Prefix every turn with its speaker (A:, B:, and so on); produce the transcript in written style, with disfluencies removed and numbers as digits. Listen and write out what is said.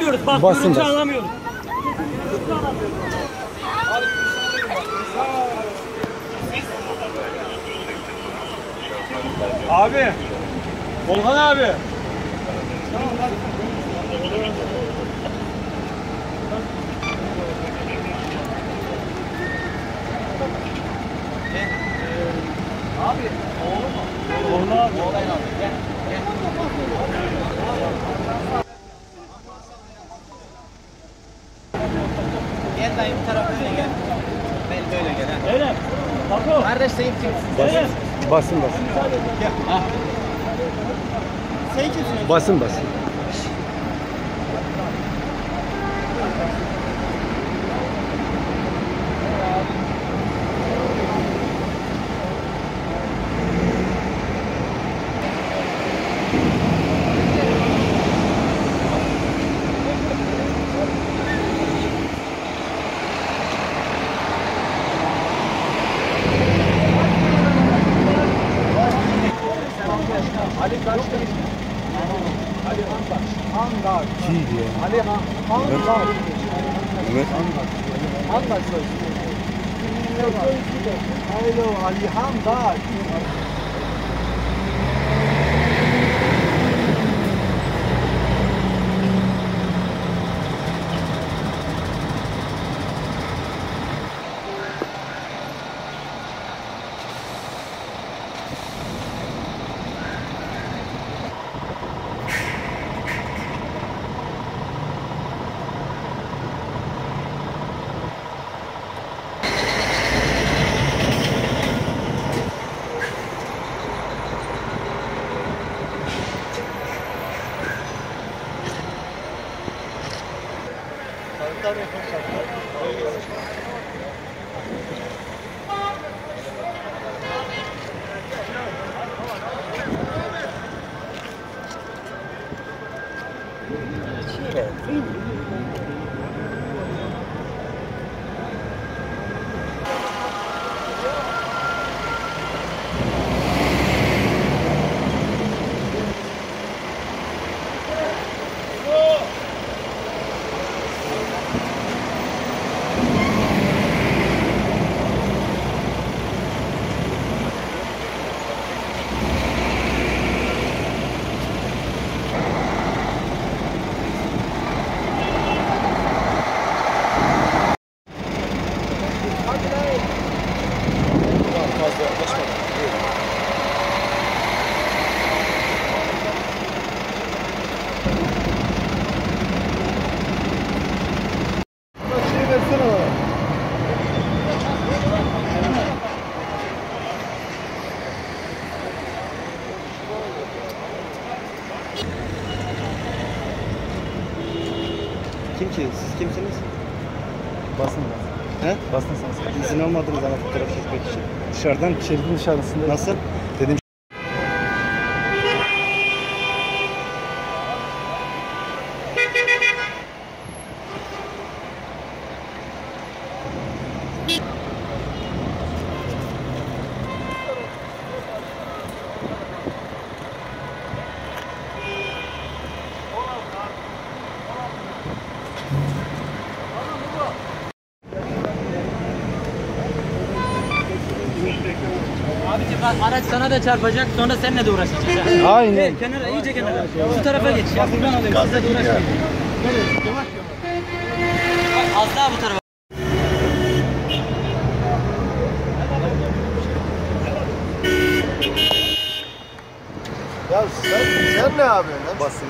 A: geliyoruz. Bak
B: Basın
A: görüntü
B: da.
A: alamıyoruz.
C: Abi. Volkan abi. Abi, oğlu mu? Oğlu abi. Oğlan abi. Gel.
D: Gel dayı bu tarafa öyle gel. Böyle gel ha.
C: Öyle. Bako.
D: Kardeş Seyit kimsin?
C: Öyle.
B: Basın basın.
D: Gel. Ha. Sen kimsin?
B: Basın basın.
C: Ali kaçtı? Ali Handaş. Handaş.
B: Kim diyor?
C: Ali Handaş.
B: Evet.
C: Handaş soy ismi. Alo Ali Handaş.
D: Kim ki? Siz kimsiniz?
B: Basın basın.
D: He?
B: Basın sen.
D: İzin almadınız ama fotoğraf çekmek için.
B: Dışarıdan şeridin dışarısında.
D: Nasıl?
B: Dedim.
A: Abicim bak araç sana da çarpacak sonra seninle de uğraşacağız.
B: Aynen.
A: Evet, kenara iyice kenara. Şu tarafa geç. Ya buradan alayım. Sizle de uğraşmayın. Az daha bu tarafa.
E: Ya sen ne yapıyorsun lan?
B: Basın.